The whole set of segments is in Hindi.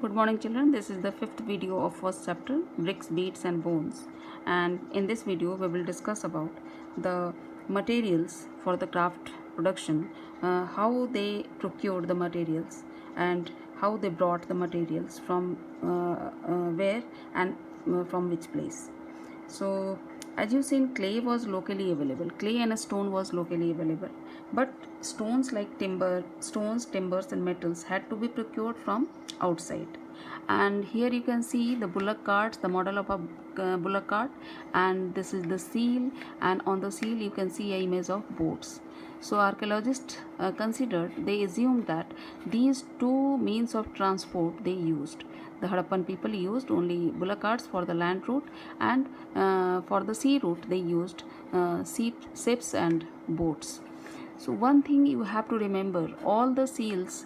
Good morning children, this is the fifth video of first chapter, bricks, beads and bones, and in this video we will discuss about the materials for the craft production, how they procured the materials and how they brought the materials from where and from which place. So as you seen, clay was locally available, clay and a stone was locally available, but stones like timbers and metals had to be procured from outside. And here you can see the bullock carts, the model of a bullock cart, and this is the seal, and on the seal you can see a image of boats. So archaeologists considered, they assumed that these two means of transport they used. The Harappan people used only bullock carts for the land route, and for the sea route they used ships and boats. So one thing you have to remember, all the seals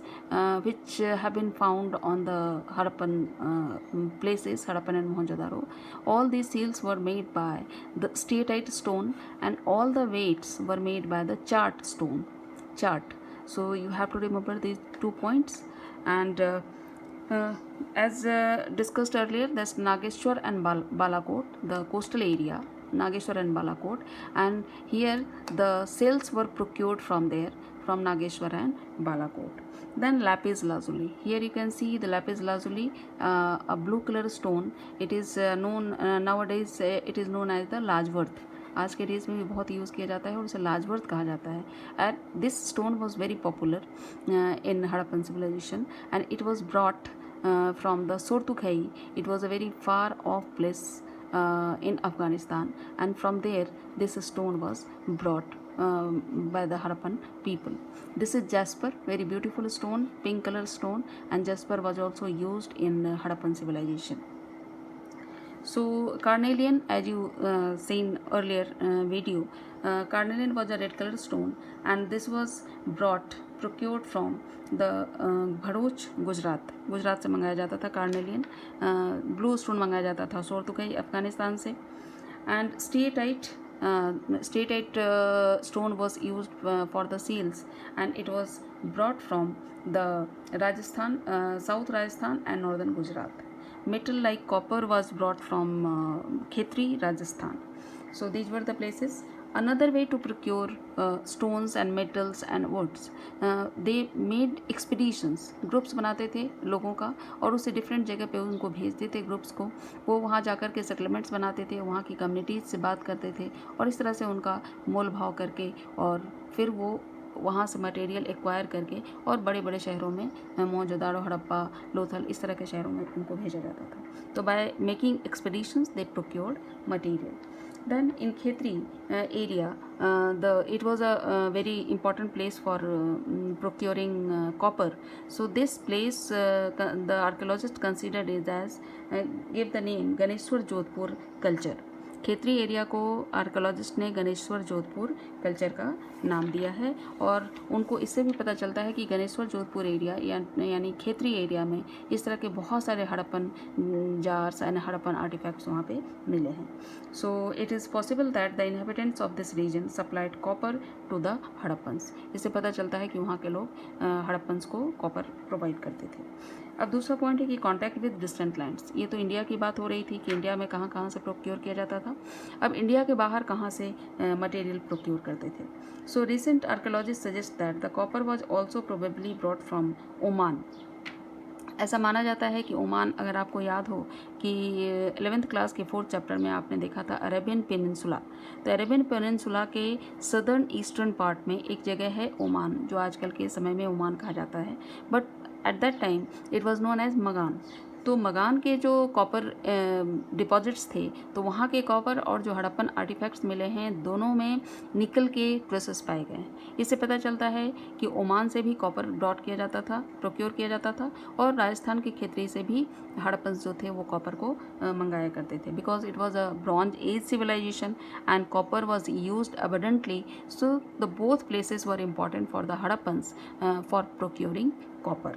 which have been found on the Harappan places, Harappan and Mohenjo-daro, all these seals were made by the steatite stone, and all the weights were made by the chart stone. So you have to remember these 2 points. And as discussed earlier, that's Nageshwar and Balakot, the coastal area, Nageshwar and Balakot, and here the cells were procured from there, from Nageshwar and Balakot. Then lapis lazuli. Here you can see the lapis lazuli, a blue color stone. It is known nowadays. It is known as the लाजवर्थ. आज के डेज में भी बहुत यूज़ किया जाता है और उसे लाजवर्थ कहा जाता है. And this stone was very popular in Harappan civilisation, and it was brought from the Sortukhai. It was a very far off place in Afghanistan, and from there this stone was brought by the Harappan people. This is jasper, very beautiful stone, pink color stone, and jasper was also used in Harappan civilization. So carnelian, as you seen earlier video, carnelian was a red color stone, and this was procured from the Bharuch Gujarat से मंगाया जाता था. कार्नेलियन ब्लू स्टोन मंगाया जाता था सोरतुकई अफगानिस्तान से. And steatite stone was used for the seals, and it was brought from the Rajasthan, South Rajasthan and northern Gujarat. Metal like copper was brought from Khetri, Rajasthan. So these were the places. Another way to procure stones and metals and woods, they made expeditions. Groups बनाते थे लोगों का और उसे डिफरेंट जगह पे उनको भेजते थे ग्रुप्स को. वो वहाँ जाकर के सेटलमेंट्स बनाते थे, वहाँ की कम्युनिटीज़ से बात करते थे और इस तरह से उनका मोल भाव करके और फिर वो वहाँ से मटेरियल एक्वायर करके और बड़े बड़े शहरों में, मोहनजोदाड़ो, हड़प्पा, लोथल, इस तरह के शहरों में उनको भेजा जाता था. तो by making expeditions they procured material. Then in Khetri area, it was a very important place for procuring copper. So this place the archaeologists considered it as gave the name Ganeshwar Jodhpur culture. Khetri area को आर्कोलॉजिस्ट ने गणेश्वर जोधपुर कल्चर का नाम दिया है, और उनको इससे भी पता चलता है कि गणेश्वर जोधपुर एरिया यानी खेतरी एरिया में इस तरह के बहुत सारे Harappan jars and Harappan artefacts वहाँ पे मिले हैं. So it is possible that the inhabitants of this region supplied copper to the Harappans. इससे पता चलता है कि वहाँ के लोग हड़प्पन्स को कॉपर प्रोवाइड करते थे. अब दूसरा पॉइंट है कि कॉन्टैक्ट विद डिस्टेंट लैंड्स. ये तो इंडिया की बात हो रही थी कि इंडिया में कहाँ कहाँ से प्रोक्योर किया जाता था. अब इंडिया के बाहर कहाँ से मटेरियल प्रोक्योर करते थे. So recent archaeologist suggest that the copper was also probably brought from Oman. ऐसा माना जाता है कि ओमान, अगर आपको याद हो कि 11th क्लास के 4th चैप्टर में आपने देखा था अरेबियन पेनिनसुला, तो अरेबियन पेनिनसुला के सदर्न ईस्टर्न पार्ट में एक जगह है ओमान, जो आजकल के समय में ओमान कहा जाता है, but at that time it was known as Magan. तो मगान के जो कॉपर डिपॉजिट्स थे, तो वहाँ के कॉपर और जो हड़प्पन आर्टिफैक्ट्स मिले हैं, दोनों में निकल के ट्रेसेस पाए गए. इससे पता चलता है कि ओमान से भी कॉपर ब्रॉट किया जाता था, प्रोक्योर किया जाता था, और राजस्थान के खेतरी से भी हड़प्पन जो थे वो कॉपर को मंगाया करते थे, because it was a bronze age civilisation and copper was used abundantly. So the both places were important for the Harappans for procuring copper.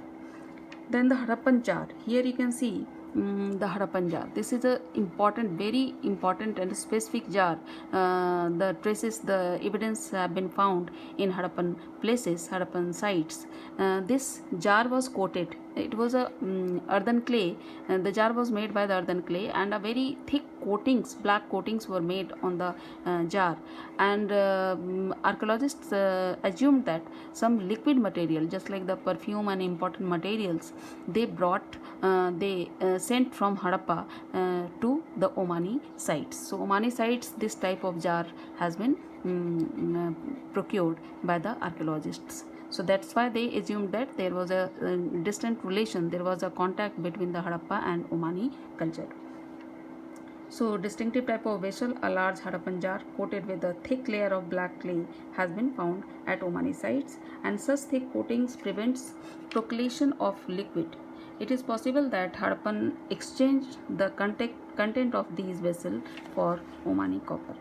Then the Harappan jar. Here you can see the Harappan jar. This is a important, very important and specific jar. The traces, the evidence have been found in Harappan places, Harappan sites. This jar was coated it was a earthen clay. The jar was made by the earthen clay, and a very thick coatings, black coatings were made on the jar. And archaeologists assumed that some liquid material, just like the perfume and important materials, they sent from Harappa to the Omani sites. So Omani sites, this type of jar has been procured by the archaeologists. So that's why they assumed that there was a distant relation, there was a contact between the Harappa and Omani culture. So distinctive type of vessel, a large Harappan jar coated with a thick layer of black clay has been found at Omani sites, and such thick coatings prevents percolation of liquid. It is possible that Harappan exchanged the content of these vessels for Omani copper.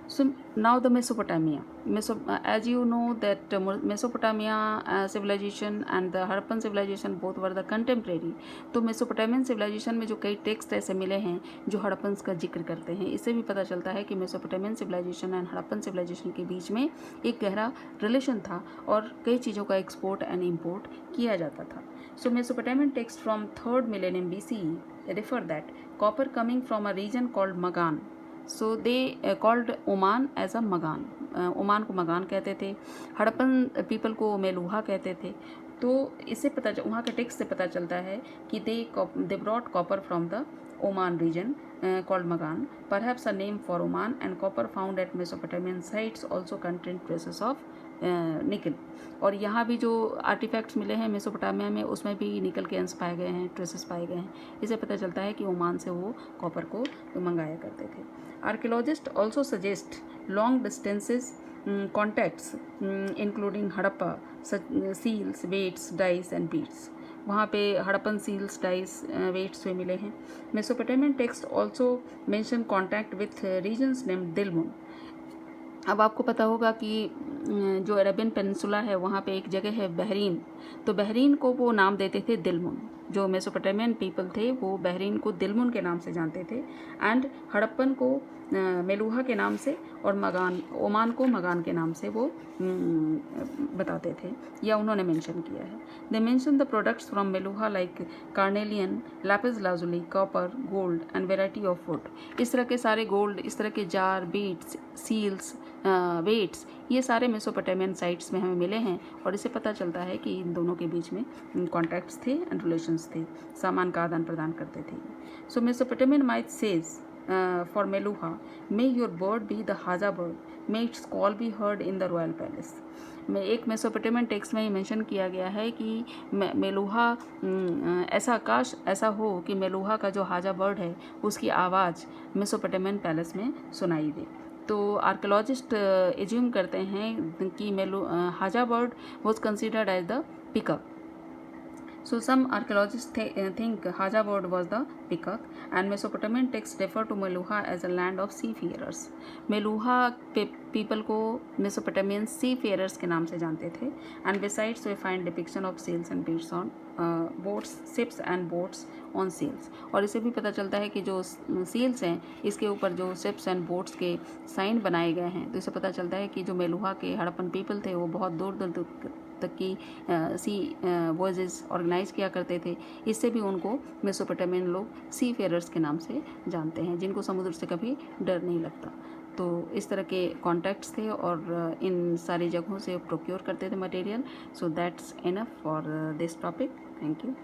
So now the Mesopotamia. As you know that Mesopotamia civilization and the Harappan civilization both were the contemporary. तो मेसोपोटामियन सिविलाइजेशन में जो कई टेक्स्ट ऐसे मिले हैं जो हड़प्पन्स का जिक्र करते हैं, इससे भी पता चलता है कि Mesopotamian civilisation and Harappan civilisation के बीच में एक गहरा रिलेशन था और कई चीज़ों का एक्सपोर्ट एंड इम्पोर्ट किया जाता था. So Mesopotamian texts from 3rd millennium BCE refer that copper coming from a region called Magan. So they called Oman as a Magan. Oman को मगान कहते थे, हड़प्पन पीपल को मेलुहा कहते थे. तो इससे वहाँ के टेक्स्ट से पता चलता है कि they brought copper from the Oman region called Magan, perhaps a name for Oman, and copper found at Mesopotamian sites also contain traces of निकल. और यहाँ भी जो आर्टिफैक्ट्स मिले हैं मेसोपोटामिया में, उसमें भी निकल के अंश पाए गए हैं, ट्रेसेस पाए गए हैं. इससे पता चलता है कि ओमान से वो कॉपर को मंगाया करते थे. Archaeologist also suggest long distances contacts including Harappa seals, weights, dice and beads. वहाँ पे हड़प्पन सील्स, डाइस, वेट्स भी मिले हैं. Mesopotamian text also mention contact with regions named Dilmun. अब आपको पता होगा कि जो अरेबियन पेनिनसुला है वहाँ पे एक जगह है बहरीन, तो बहरीन को वो नाम देते थे दिलमुन. जो मेसोपोटामियन पीपल थे वो बहरीन को दिलमुन के नाम से जानते थे, एंड हड़प्पन को मेलुहा के नाम से और ओमान को मगान के नाम से वो बताते थे, या उन्होंने मेंशन किया है. They mention the products from Meluhha like carnelian, lapis lazuli, copper, gold and variety of wood. इस तरह के सारे गोल्ड, इस तरह के जार, बीट्स, सील्स, वेट्स, ये सारे मेसोपोटामियन साइट्स में हमें मिले हैं. और इससे पता चलता है कि इन दोनों के बीच में कॉन्टैक्ट्स थे एंड रिलेशंस थे, सामान का आदान प्रदान करते थे. So Mesopotamian myth says for Meluha, may your bird be the Haja bird, may its call be heard in the royal palace. में एक मेसोपोटामियन टेक्स्ट में ये मेंशन किया गया है कि मेलुहा ऐसा काश ऐसा हो कि मेलुहा का जो हाजा बर्ड है उसकी आवाज़ मेसोपोटामियन पैलेस में सुनाई दे. तो आर्कियोलॉजिस्ट एज्यूम करते हैं कि हाजा bird was considered as the pickup. So some archaeologists think Haja bird was the peacock, and Mesopotamian texts refer to Meluha as a land of seafarers. Meluha people को Mesopotamian seafarers के नाम से जानते थे. And besides we find depiction of sails and beats on boats, ships and boats on sails. और इससे भी पता चलता है कि जो सेल्स हैं इसके ऊपर जो शिप्स एंड बोट्स के साइन बनाए गए हैं, तो इससे पता चलता है कि जो मेलुहा के हड़प्पन पीपल थे वो बहुत दूर दूर तक की सी वॉयजेस ऑर्गेनाइज किया करते थे. इससे भी उनको मेसोपोटामियन लोग सी फेयरर्स के नाम से जानते हैं, जिनको समुद्र से कभी डर नहीं लगता. तो इस तरह के कॉन्टैक्ट्स थे और इन सारी जगहों से प्रोक्योर करते थे material. So that's enough for this topic. Thank you.